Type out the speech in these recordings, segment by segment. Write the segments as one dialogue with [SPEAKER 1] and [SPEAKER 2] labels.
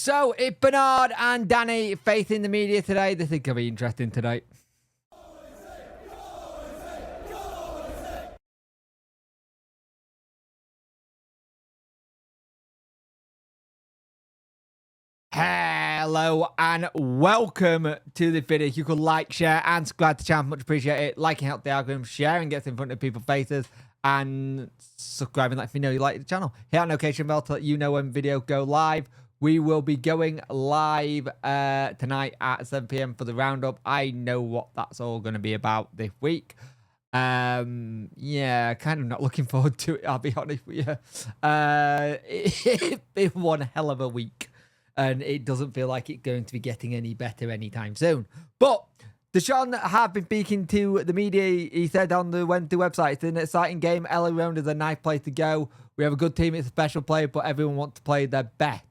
[SPEAKER 1] So, it's Bernard and Danny facing the media today. This is going to be interesting today. Hello and welcome to the video. You could like, share, and subscribe to the channel. Much appreciate it. Liking helps the algorithm, sharing gets in front of people's faces, and subscribing lets me know you like the channel. Hit that notification bell to let you know when videos go live. We will be going live tonight at 7 PM for the roundup. I know what that's all going to be about this week. Yeah, kind of not looking forward to it, I'll be honest with you. It's been one hell of a week, and it doesn't feel like it's going to be getting any better anytime soon. But Deshaun have been speaking to the media. He said on the Wednesday website, it's an exciting game. LA Round is a nice place to go. We have a good team. It's a special play, but everyone wants to play their best.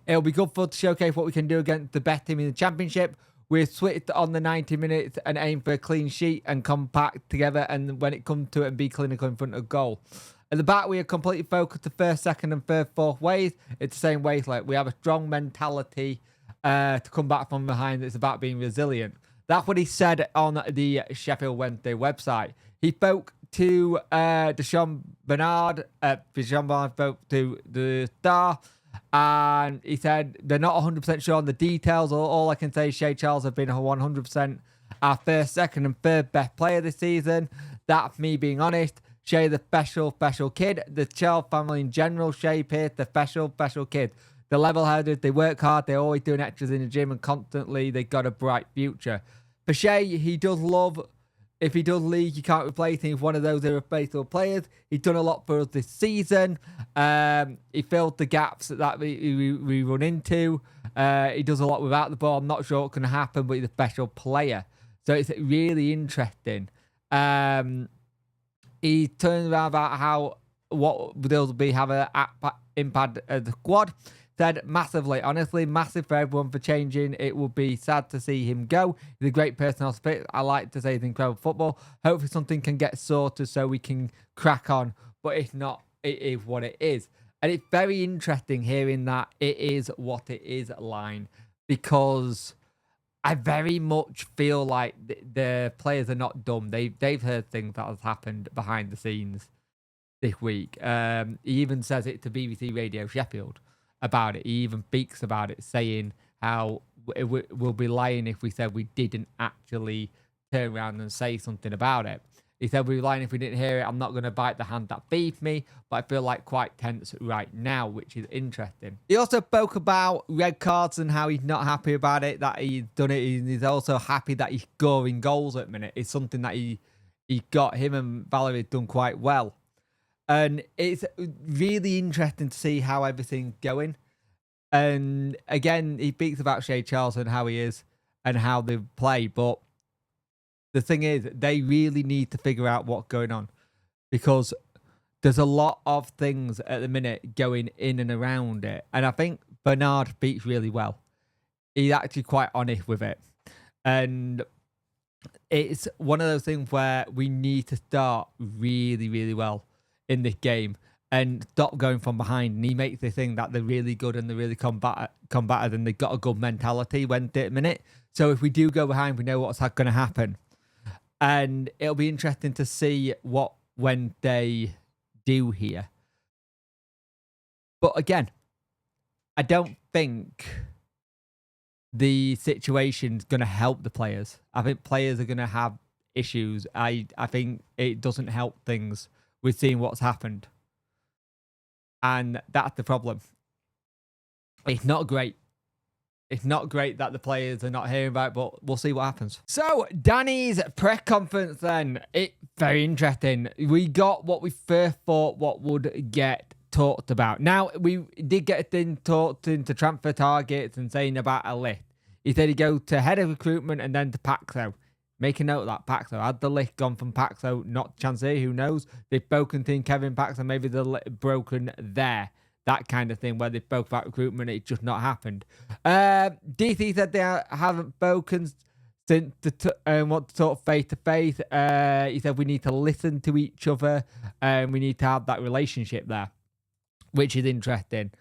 [SPEAKER 1] It'll be good for us to showcase what we can do against the best team in the championship. We're switched on the 90 minutes and aim for a clean sheet and compact together, and when it comes to it, and be clinical in front of goal. At the back, we are completely focused the first, second, and third, fourth ways. It's the same way. Like, we have a strong mentality to come back from behind. It's about being resilient. That's what he said on the Sheffield Wednesday website. He spoke to Deshaun Bernard. Deshaun Bernard spoke to the Star. And he said they're not 100% sure on the details. All I can say is Shea Charles have been 100% our first, second, and third best player this season. That's me being honest. Shea, the special kid. The Charles family in general. Shea Pierce, the special kid. The level-headed, they work hard. They're always doing extras in the gym, and constantly they got a bright future. For Shea, he does love. If he does leave, you can't replace him. He's one of those irreplaceable players. He's done a lot for us this season. He filled the gaps that we run into. He does a lot without the ball. I'm not sure what's going to happen, but he's a special player. So it's really interesting. He turns around about what will be have an impact at the squad. Said massively, honestly, massive for everyone for changing. It would be sad to see him go. He's a great personal spirit. I like to say he's incredible football. Hopefully something can get sorted so we can crack on. But if not, it is what it is. And it's very interesting hearing that it is what it is line, because I very much feel like the players are not dumb. They've heard things that has happened behind the scenes this week. He even says it to BBC Radio Sheffield about it. He even speaks about it, saying how we'll be lying if we said we didn't actually turn around and say something about it. He said we'd be lying if we didn't hear it. I'm not going to bite the hand that feeds me, but I feel like quite tense right now, which is interesting. He also spoke about red cards and how he's not happy about it, that he's done it. He's also happy that he's scoring goals at the minute. It's something that he got. Him and Valerie done quite well. And it's really interesting to see how everything's going. And again, he speaks about Shea Charles and how he is and how they play. But the thing is, they really need to figure out what's going on, because there's a lot of things at the minute going in and around it. And I think Bernard speaks really well. He's actually quite honest with it. And it's one of those things where we need to start really, really well in this game and stop going from behind. And he makes the thing that they're really good and they're really combative, and they've got a good mentality when at a minute. So if we do go behind, we know what's going to happen. And it'll be interesting to see when they do here. But again, I don't think the situation's going to help the players. I think players are going to have issues. I think it doesn't help things with seeing what's happened. And that's the problem. It's not great. It's not great that the players are not hearing about it, but we'll see what happens. So, Danny's press conference then. It's very interesting. We got what we first thought what would get talked about. Now, we did get talked into transfer targets and saying about a list. He said he'd go to head of recruitment and then to Paxo. Make a note of that, Paxo. Had the list gone from Paxo, not Chancey, who knows? They've spoken to Kevin Paxo, maybe they're broken there. That kind of thing, where they spoke about recruitment, it just not happened. DC said they haven't spoken since want to talk face to face. He said we need to listen to each other and we need to have that relationship there, which is interesting.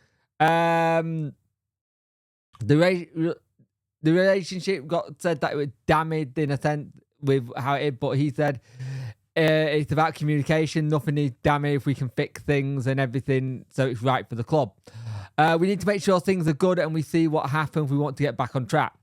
[SPEAKER 1] The relationship got said that it was damaged in a sense with how it is, but he said it's about communication. Nothing is damaged if we can fix things and everything so it's right for the club. We need to make sure things are good and we see what happens. We want to get back on track.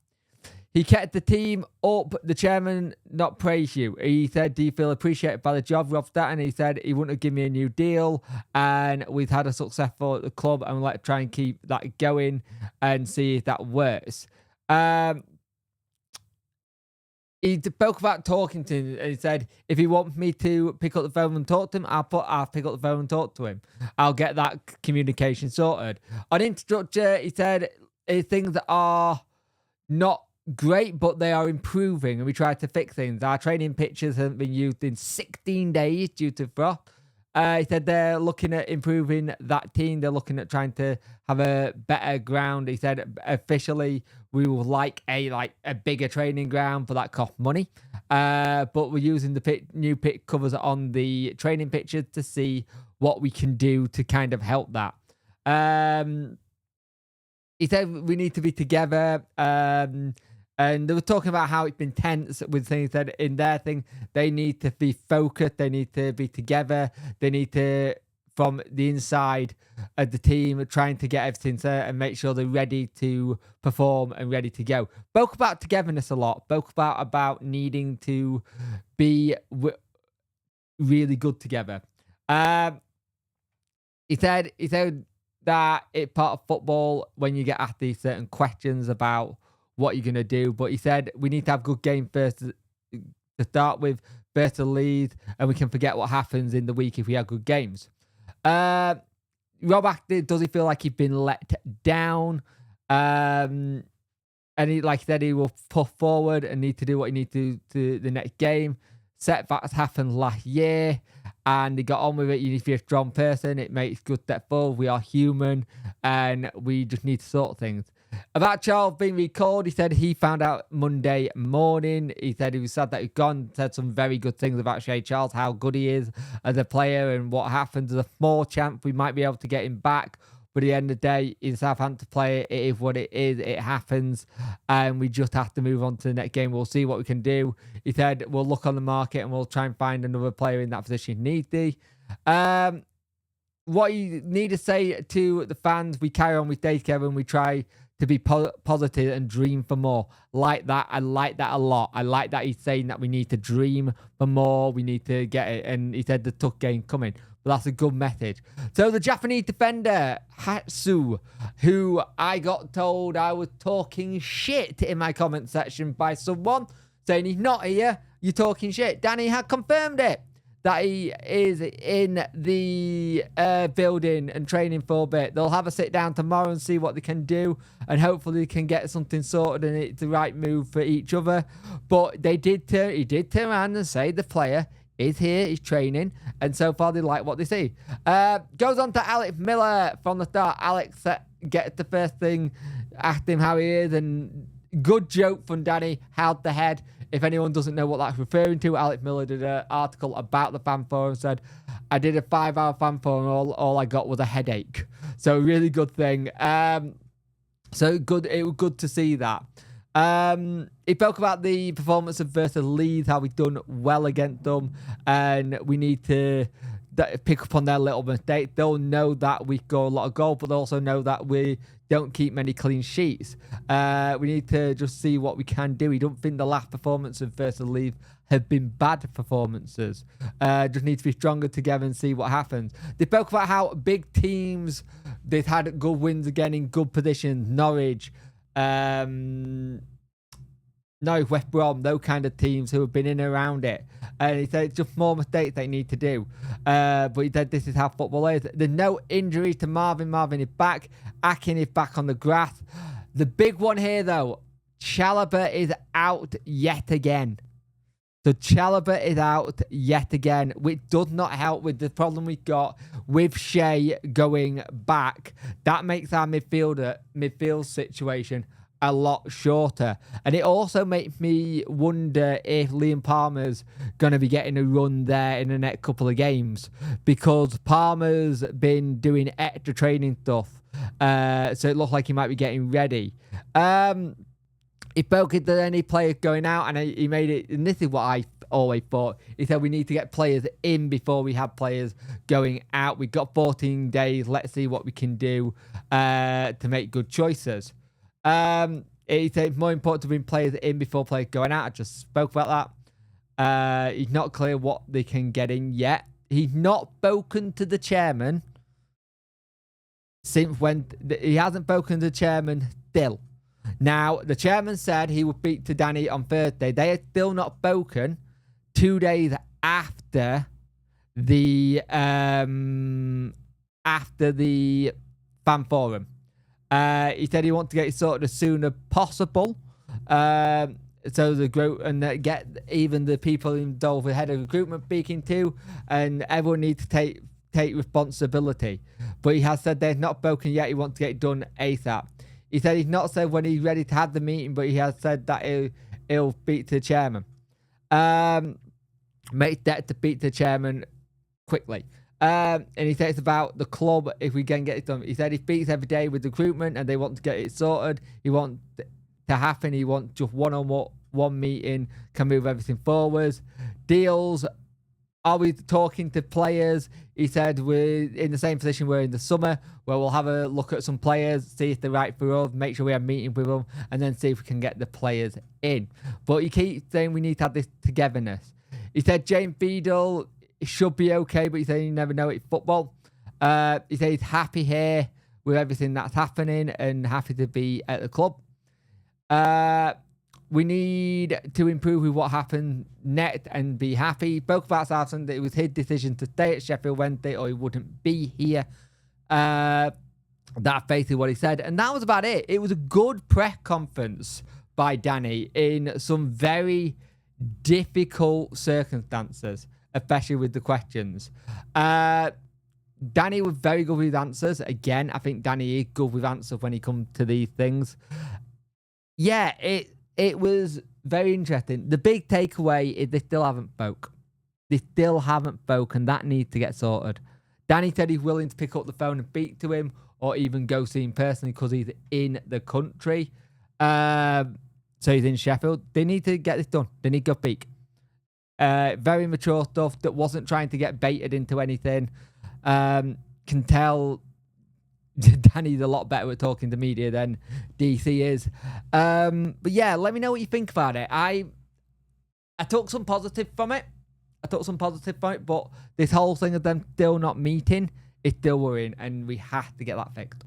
[SPEAKER 1] He kept the team up. The chairman not praised you. He said, do you feel appreciated by the job, Rob Staton? He said he wouldn't have given me a new deal. And we've had a successful at the club and we'd like to try and keep that going and see if that works. He spoke about talking to him and he said, if he wants me to pick up the phone and talk to him, I'll pick up the phone and talk to him. I'll get that communication sorted. On infrastructure, he said things that are not great, but they are improving and we try to fix things. Our training pitches haven't been used in 16 days due to frost. He said they're looking at improving that team. They're looking at trying to have a better ground. He said officially we would like a bigger training ground, but that costs money. But we're using the new pitch covers on the training pitches to see what we can do to kind of help that. He said we need to be together. And they were talking about how it's been tense with things that in their thing, they need to be focused. They need to be together. They need to, from the inside of the team, trying to get everything set and make sure they're ready to perform and ready to go. Spoke about togetherness a lot. Spoke about needing to be really good together. He said that it's part of football when you get asked these certain questions about what you're going to do. But he said we need to have good game first to start with, first to lead, and we can forget what happens in the week if we have good games. Rob acted, does he feel like he's been let down? And he, like he said, he will push forward and need to do what he needs to the next game. Setbacks happened last year and he got on with it. You need to be a strong person. It makes good step forward. We are human and we just need to sort things. About Charles being recalled, he said he found out Monday morning. He said he was sad that he's gone. Said some very good things about Shay Charles, how good he is as a player and what happens. There's a small chance we might be able to get him back. But at the end of the day, he's a Southampton player. It is what it is. It happens. And we just have to move on to the next game. We'll see what we can do. He said we'll look on the market and we'll try and find another player in that position need be. What you need to say to the fans, we carry on, we stay together and we try to be positive and dream for more. Like that. I like that a lot. I like that he's saying that we need to dream for more. We need to get it. And he said the tough game coming. But that's a good message. So the Japanese defender, Hatsu, who I got told I was talking shit in my comment section by someone saying he's not here, you're talking shit. Danny had confirmed it, that he is in the building and training for a bit. They'll have a sit down tomorrow and see what they can do. And hopefully they can get something sorted and it's the right move for each other. But he did turn around and say the player is here, he's training. And so far they like what they see. Goes on to Alex Miller from the start. Alex gets the first thing, asked him how he is. And good joke from Danny, held the head. If anyone doesn't know what that's referring to, Alex Miller did an article about the fan forum and said, I did a 5-hour fan forum and all I got was a headache. So really good thing. So good. It was good to see that. He spoke about the performance of versus Leeds, how we've done well against them, and we need to pick up on their little mistakes. They'll know that we score a lot of goals, but they also know that we don't keep many clean sheets. We need to just see what we can do. We don't think the last performances versus Leeds have been bad performances. Just need to be stronger together and see what happens. They spoke about how big teams, they've had good wins again in good positions. Norwich, West Brom, those kind of teams who have been in and around it. And he said it's just more mistakes they need to do. But he said this is how football is. There's no injury to Marvin. Marvin is back. Akin is back on the grass. The big one here, though, Chalobah is out yet again. So Chalobah is out yet again, which does not help with the problem we've got with Shea going back. That makes our midfield situation a lot shorter. And it also makes me wonder if Liam Palmer's going to be getting a run there in the next couple of games, because Palmer's been doing extra training stuff. So it looked like he might be getting ready. He spoke to any players going out, and he made it, and this is what I always thought. He said we need to get players in before we have players going out. We've got 14 days. Let's see what we can do to make good choices. He said it's more important to bring players in before players going out. I just spoke about that. He's not clear what they can get in yet. He's not spoken to the chairman since when. He hasn't spoken to the chairman still. Now, the chairman said he would speak to Danny on Thursday. They are still not spoken 2 days after the fan forum. He said he wants to get it sorted as soon as possible. So the group and get even the people involved with head of recruitment speaking to, and everyone needs to take responsibility. But he has said they're not spoken yet. He wants to get it done ASAP. He said he's not said when he's ready to have the meeting, but he has said that he'll speak to the chairman. Make that to speak to the chairman quickly. And he said it's about the club if we can get it done. He said he speaks every day with recruitment and they want to get it sorted. He wants to happen. He wants just one meeting, can move everything forwards. Deals. Are we talking to players? He said we're in the same position we're in the summer, where we'll have a look at some players, see if they're right for us, make sure we have a meeting with them, and then see if we can get the players in. But he keeps saying we need to have this togetherness. He said James Fiedel should be okay, but he said you never know, it's football. He said he's happy here with everything that's happening and happy to be at the club. We need to improve with what happened next and be happy. He spoke about Southampton, that it was his decision to stay at Sheffield Wednesday or he wouldn't be here. That's basically what he said. And that was about it. It was a good press conference by Danny in some very difficult circumstances, especially with the questions. Danny was very good with answers. Again, I think Danny is good with answers when he comes to these things. Yeah, it was very interesting. The big takeaway is they still haven't spoke. They still haven't spoken. That needs to get sorted. Danny said he's willing to pick up the phone and speak to him or even go see him personally because he's in the country. So he's in Sheffield. They need to get this done. They need to go speak. Very mature stuff that wasn't trying to get baited into anything. Can tell Danny's a lot better at talking to media than DC is. But yeah, let me know what you think about it. I took some positive from it. But this whole thing of them still not meeting is still worrying, and we have to get that fixed.